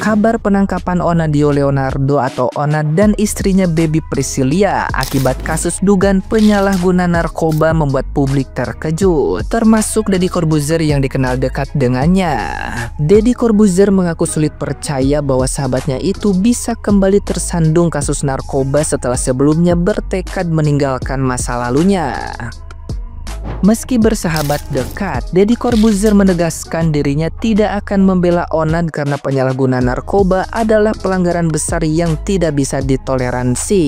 Kabar penangkapan Onadio Leonardo atau Onat dan istrinya Baby Priscilia akibat kasus dugaan penyalahgunaan narkoba membuat publik terkejut, termasuk Deddy Corbuzier yang dikenal dekat dengannya. Deddy Corbuzier mengaku sulit percaya bahwa sahabatnya itu bisa kembali tersandung kasus narkoba setelah sebelumnya bertekad meninggalkan masa lalunya. Meski bersahabat dekat, Deddy Corbuzier menegaskan dirinya tidak akan membela Onat karena penyalahgunaan narkoba adalah pelanggaran besar yang tidak bisa ditoleransi.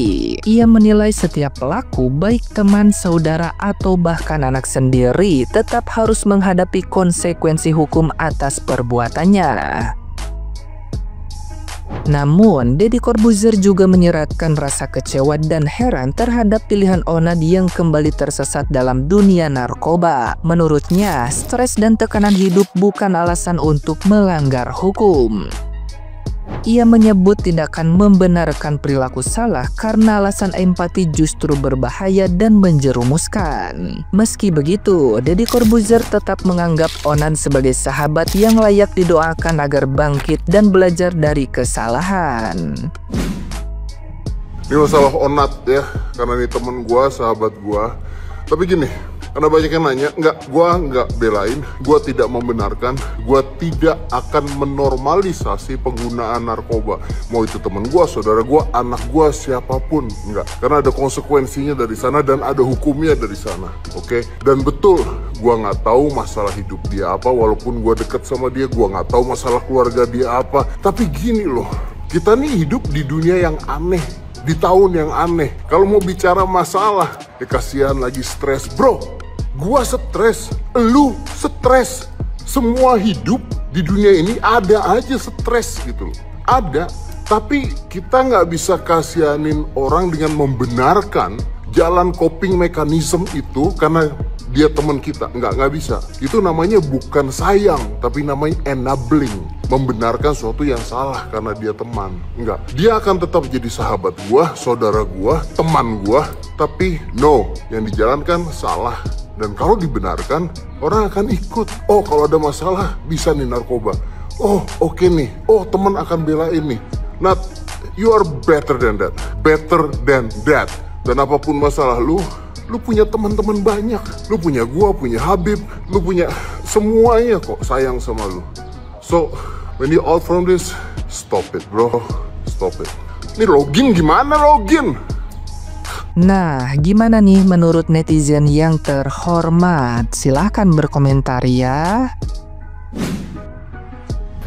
Ia menilai setiap pelaku, baik teman, saudara, atau bahkan anak sendiri, tetap harus menghadapi konsekuensi hukum atas perbuatannya. Namun, Deddy Corbuzier juga menyiratkan rasa kecewa dan heran terhadap pilihan Onat yang kembali tersesat dalam dunia narkoba. Menurutnya, stres dan tekanan hidup bukan alasan untuk melanggar hukum. Ia menyebut tindakan membenarkan perilaku salah karena alasan empati justru berbahaya dan menjerumuskan. Meski begitu, Deddy Corbuzier tetap menganggap Onat sebagai sahabat yang layak didoakan agar bangkit dan belajar dari kesalahan. Ini masalah Onat ya, karena ini temen gua, sahabat gua. Tapi gini, karena banyak yang nanya, gua nggak belain, gua tidak membenarkan, gua tidak akan menormalisasi penggunaan narkoba. Mau itu temen gua, saudara gua, anak gua, siapapun, enggak. Karena ada konsekuensinya dari sana dan ada hukumnya dari sana, oke? Dan betul, gua nggak tahu masalah hidup dia apa, walaupun gua deket sama dia, gua nggak tahu masalah keluarga dia apa. Tapi gini loh, kita nih hidup di dunia yang aneh, di tahun yang aneh. Kalau mau bicara masalah, ya kasihan lagi stres, bro. Gua stres, lu stres. Semua hidup di dunia ini ada aja stres gitu loh. Ada, tapi kita nggak bisa kasihanin orang dengan membenarkan jalan coping mechanism itu karena dia teman kita. Nggak bisa. Itu namanya bukan sayang, tapi namanya enabling. Membenarkan sesuatu yang salah karena dia teman. Enggak. Dia akan tetap jadi sahabat gua, saudara gua, teman gua, tapi no, yang dijalankan salah. Dan kalau dibenarkan, orang akan ikut. Oh, kalau ada masalah, bisa nih narkoba. Oh, oke nih. Oh, teman akan belain nih. Nat, you are better than that. Better than that. Dan apapun masalah lu punya teman-teman banyak. Lu punya gua, punya Habib, lu punya semuanya kok sayang sama lu. So, when you out from this, stop it, bro. Stop it. Ini login gimana login? Nah, gimana nih menurut netizen yang terhormat? Silahkan berkomentar ya.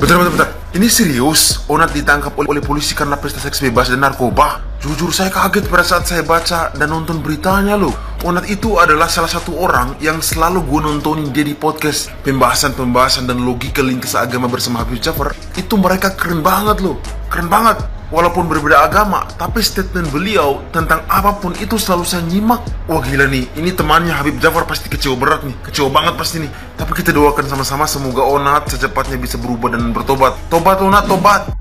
Bentar. Ini serius? Onat ditangkap oleh polisi karena pesta seks bebas dan narkoba? Jujur saya kaget pada saat saya baca dan nonton beritanya loh. Onat itu adalah salah satu orang yang selalu gue nontonin dia di podcast. Pembahasan dan logika linkas agama bersama Habib Jafar. Itu mereka keren banget loh. Keren banget. Walaupun berbeda agama, tapi statement beliau tentang apapun itu selalu saya nyimak. Wah gila nih, ini temannya Habib Jafar pasti kecewa berat nih. Kecewa banget pasti nih. Tapi kita doakan sama-sama semoga Onat secepatnya bisa berubah dan bertobat. Tobat Onat, tobat!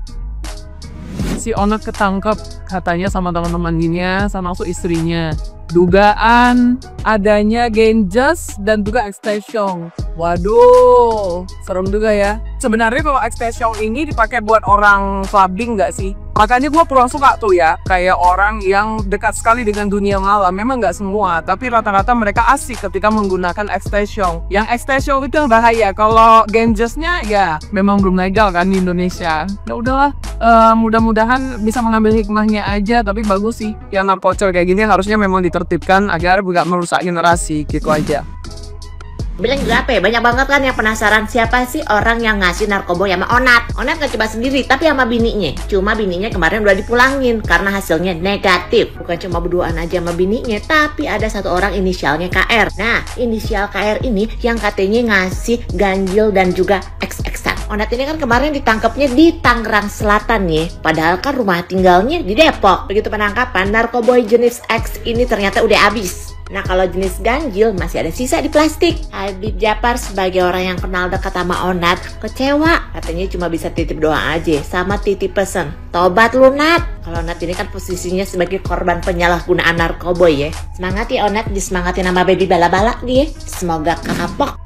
Si Onat ketangkep katanya sama teman-temannya, sama langsung istrinya. Dugaan adanya genjas dan juga ekstasiong. Waduh, serem juga ya. Sebenarnya kalau ekstasiong ini dipakai buat orang clubbing nggak sih? Makanya gue kurang suka tuh ya, kayak orang yang dekat sekali dengan dunia malam. Memang nggak semua, tapi rata-rata mereka asik ketika menggunakan ekstasiong. Yang ekstasiong itu yang bahaya. Kalau genjasnya ya memang belum legal kan di Indonesia. Ya udahlah, mudah-mudahan bisa mengambil hikmahnya aja. Tapi bagus sih, yang narkocol kayak gini harusnya memang ditertibkan agar nggak merusak generasi gitu aja. Bilang juga apa ya, banyak banget kan yang penasaran siapa sih orang yang ngasih narkoba sama Onat. Onat gak coba sendiri tapi sama bininya. Cuma bininya kemarin udah dipulangin karena hasilnya negatif. Bukan cuma berduaan aja sama bininya, tapi ada satu orang inisialnya KR. Nah, inisial KR ini yang katanya ngasih ganjil dan juga XX-an. Onat ini kan kemarin ditangkapnya di Tangerang Selatan nih. Padahal kan rumah tinggalnya di Depok. Begitu penangkapan, narkoboy jenis X ini ternyata udah habis. Nah kalau jenis ganjil masih ada sisa di plastik. Habib Jafar sebagai orang yang kenal dekat sama Onat kecewa. Katanya cuma bisa titip doa aja sama titip pesen. Tobat lu Nat. Kalau Onat ini kan posisinya sebagai korban penyalahgunaan narkoboy ya. Semangat ya Onat, disemangatin sama baby bala-bala nih. Semoga kapok.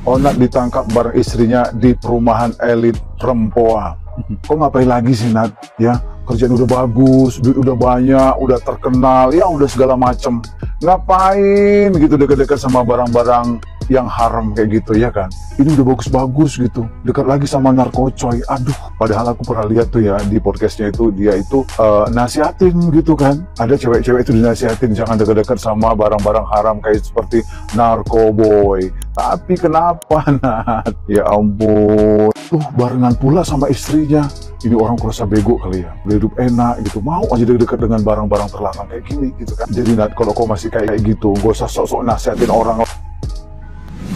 Onat ditangkap bareng istrinya di perumahan elit Rempoa. Kok ngapain lagi sih, Nat? Ya, kerjaan udah bagus, duit udah banyak, udah terkenal, ya udah segala macem. Ngapain gitu dekat-dekat sama barang-barang yang haram kayak gitu, ya kan? Ini udah bagus-bagus gitu, dekat lagi sama narkocoy. Aduh, padahal aku pernah lihat tuh ya di podcastnya itu, dia itu nasihatin gitu kan. Ada cewek-cewek itu dinasihatin jangan dekat-dekat sama barang-barang haram kayak seperti narkoboy. Tapi kenapa, Nat? Ya ampun, tuh barengan pula sama istrinya. Ini orang kurasa bego kali ya, hidup enak gitu, mau aja dekat dengan barang-barang terlarang kayak gini gitu kan. Jadi Nat, kalau kau masih kayak gitu, gak usah sok-sok nasihatin orang.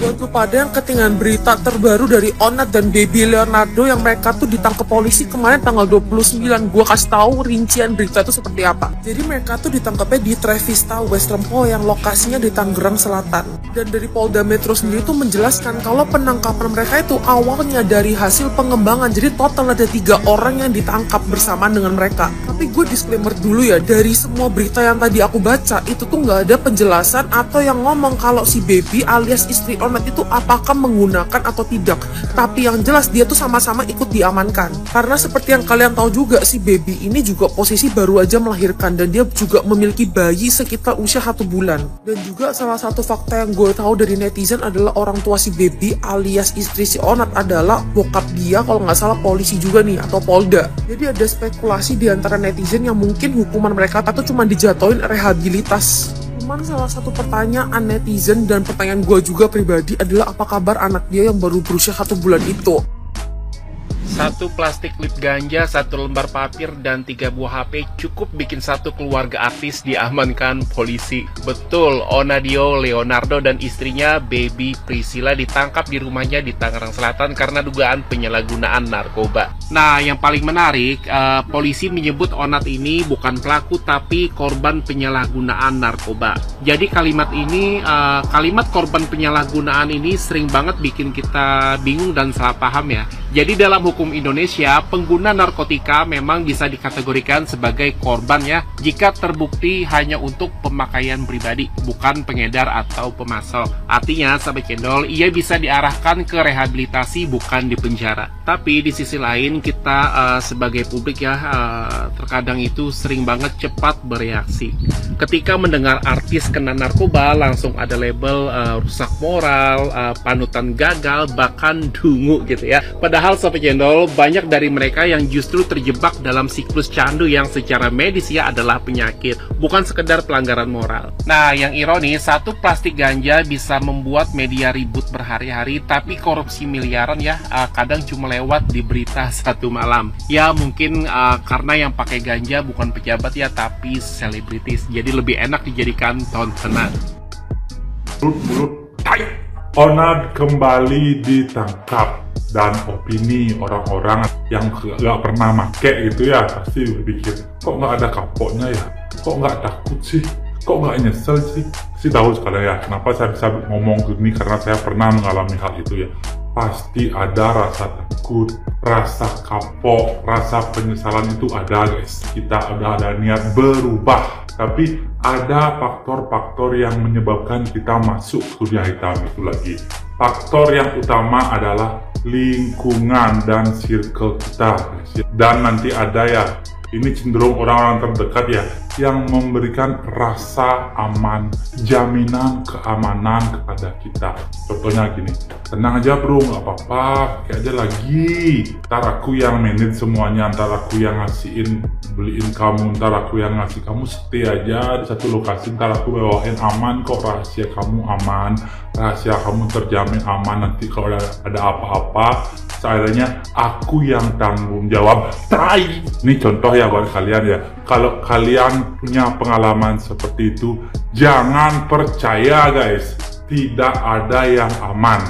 Buat lu pada yang ketinggalan berita terbaru dari Onat dan Baby Leonardo yang mereka tuh ditangkap polisi kemarin tanggal 29, gua kasih tahu rincian berita itu seperti apa. Jadi mereka tuh ditangkapnya di Trevista West Rempong yang lokasinya di Tangerang Selatan. Dan dari Polda Metro sendiri tuh menjelaskan kalau penangkapan mereka itu awalnya dari hasil pengembangan. Jadi total ada 3 orang yang ditangkap bersamaan dengan mereka. Tapi gue disclaimer dulu ya, dari semua berita yang tadi aku baca itu tuh nggak ada penjelasan atau yang ngomong kalau si Baby alias istri Onat itu apakah menggunakan atau tidak. Tapi yang jelas dia tuh sama-sama ikut diamankan. Karena seperti yang kalian tahu juga, si Baby ini juga posisi baru aja melahirkan dan dia juga memiliki bayi sekitar usia 1 bulan. Dan juga salah satu fakta yang gue tahu dari netizen adalah orang tua si Baby alias istri si Onat adalah bokap dia, kalau nggak salah polisi juga nih atau Polda. Jadi ada spekulasi di antara netizen yang mungkin hukuman mereka tuh cuma dijatuhin rehabilitas. Cuman salah satu pertanyaan netizen dan pertanyaan gue juga pribadi adalah apa kabar anak dia yang baru berusia 1 bulan itu. 1 plastik lip ganja, 1 lembar papir, dan 3 buah HP cukup bikin satu keluarga artis diamankan polisi. Betul, Onadio Leonardo dan istrinya Baby Priscilla ditangkap di rumahnya di Tangerang Selatan karena dugaan penyalahgunaan narkoba. Nah, yang paling menarik, polisi menyebut Onat ini bukan pelaku tapi korban penyalahgunaan narkoba. Jadi kalimat ini, kalimat korban penyalahgunaan ini sering banget bikin kita bingung dan salah paham ya. Jadi dalam hukum Indonesia, pengguna narkotika memang bisa dikategorikan sebagai korban ya, jika terbukti hanya untuk pemakaian pribadi, bukan pengedar atau pemasok. Artinya, sahabat cendol, ia bisa diarahkan ke rehabilitasi, bukan di penjara. Tapi di sisi lain, kita sebagai publik ya, terkadang itu sering banget cepat bereaksi. Ketika mendengar artis kena narkoba, langsung ada label rusak moral, panutan gagal, bahkan dungu gitu ya. Padahal sahabat cendol, banyak dari mereka yang justru terjebak dalam siklus candu yang secara medis ya adalah penyakit, bukan sekedar pelanggaran moral. Nah, yang ironis, 1 plastik ganja bisa membuat media ribut berhari-hari, tapi korupsi miliaran ya kadang cuma lewat di berita 1 malam. Ya mungkin karena yang pakai ganja bukan pejabat ya, tapi selebritis, jadi lebih enak dijadikan tontonan. Mulut tai. Onat kembali ditangkap, dan opini orang-orang yang nggak pernah make gitu ya pasti berpikir, kok nggak ada kapoknya ya, kok nggak takut sih, kok nggak nyesel sih. Si tahu sekalian ya kenapa saya bisa ngomong gini, karena saya pernah mengalami hal itu ya. Pasti ada rasa takut, rasa kapok, rasa penyesalan itu ada guys. Kita ada niat berubah, tapi ada faktor-faktor yang menyebabkan kita masuk ke dunia hitam itu lagi. Faktor yang utama adalah lingkungan dan circle kita, dan nanti ada ya, ini cenderung orang-orang terdekat ya yang memberikan rasa aman, jaminan keamanan kepada kita. Contohnya gini, tenang aja bro, nggak apa-apa, kayak aja lagi, ntar aku yang manage semuanya, ntar aku yang ngasihin, beliin kamu, ntar aku yang ngasih kamu, stay aja di satu lokasi, ntar aku bawain aman kok, rahasia kamu aman, rahasia kamu terjamin aman, nanti kalau ada apa-apa seandainya aku yang tanggung jawab. Tai. Ini contoh ya buat kalian ya. Kalau kalian punya pengalaman seperti itu, jangan percaya guys, tidak ada yang aman.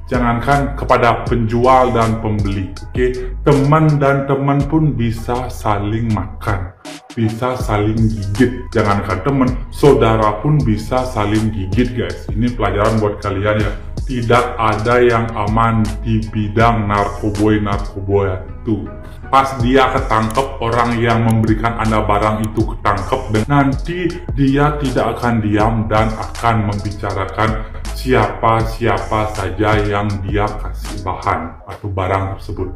Jangankan kepada penjual dan pembeli, oke? Teman dan teman pun bisa saling makan, bisa saling gigit. Jangankan teman, saudara pun bisa saling gigit guys. Ini pelajaran buat kalian ya. Tidak ada yang aman di bidang narkoboy itu. Pas dia ketangkep, orang yang memberikan Anda barang itu ketangkep, dan nanti dia tidak akan diam dan akan membicarakan siapa saja yang dia kasih bahan atau barang tersebut.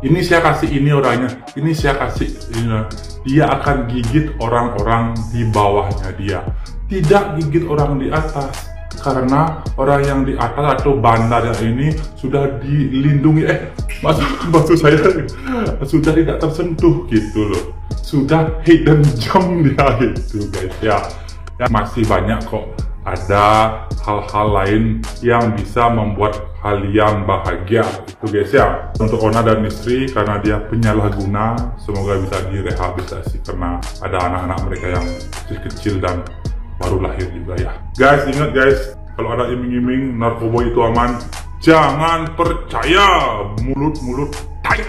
ini saya kasih ini orangnya, ini saya kasih ini. Dia akan gigit orang-orang di bawahnya dia, tidak gigit orang di atas. Karena orang yang di atas atau bandar ini sudah dilindungi, maksud saya sudah tidak tersentuh gitu loh, sudah hidden gem dia itu guys ya. Masih banyak kok ada hal-hal lain yang bisa membuat kalian bahagia itu guys ya. Untuk Ona dan istri, karena dia penyalahguna, semoga bisa direhabilitasi karena ada anak-anak mereka yang kecil-kecil dan baru lahir juga ya. Guys, ingat guys, kalau ada iming-iming narkoba itu aman, jangan percaya, mulut-mulut tai.